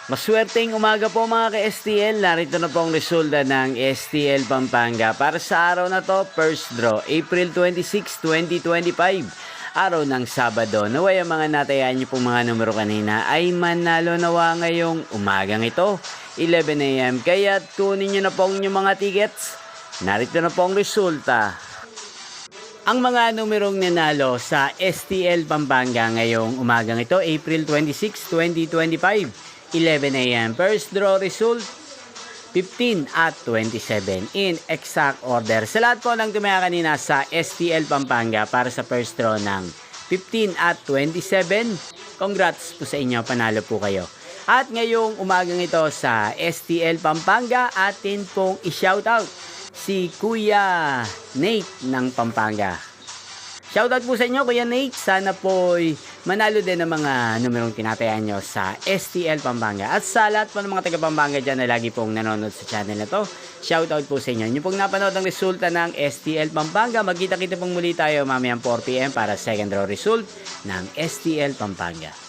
Maswerteng umaga po mga ka-STL. Narito na po ang resulta ng STL Pampanga para sa araw na to. First draw, April 26, 2025. Araw ng Sabado. Naway ang mga natayaan niyo pong mga numero kanina ay manalo nawa ngayong umagang ito, 11 AM. Kaya kunin niyo na po ang inyong mga tickets. Narito na po ang resulta. Ang mga numerong nanalo sa STL Pampanga ngayong umagang ito, April 26, 2025. 11 AM. First draw result, 15 at 27 in exact order. Sa lahat po ng tumaya kanina sa STL Pampanga para sa first draw ng 15 at 27, congrats po sa inyo, panalo po kayo. At ngayong umagang ito sa STL Pampanga, atin pong i-shoutout si Kuya Nate ng Pampanga. Shoutout po sa inyo, Kuya Nate. Sana po'y manalo din ng mga numerong tinatayaan nyo sa STL Pampanga. At sa lahat po ng mga taga Pampanga dyan na lagi pong nanonood sa channel na to, shoutout po sa inyo. Yung pong napanood ang resulta ng STL Pampanga, magkita-kita pong muli tayo mamayang 4 PM para second draw result ng STL Pampanga.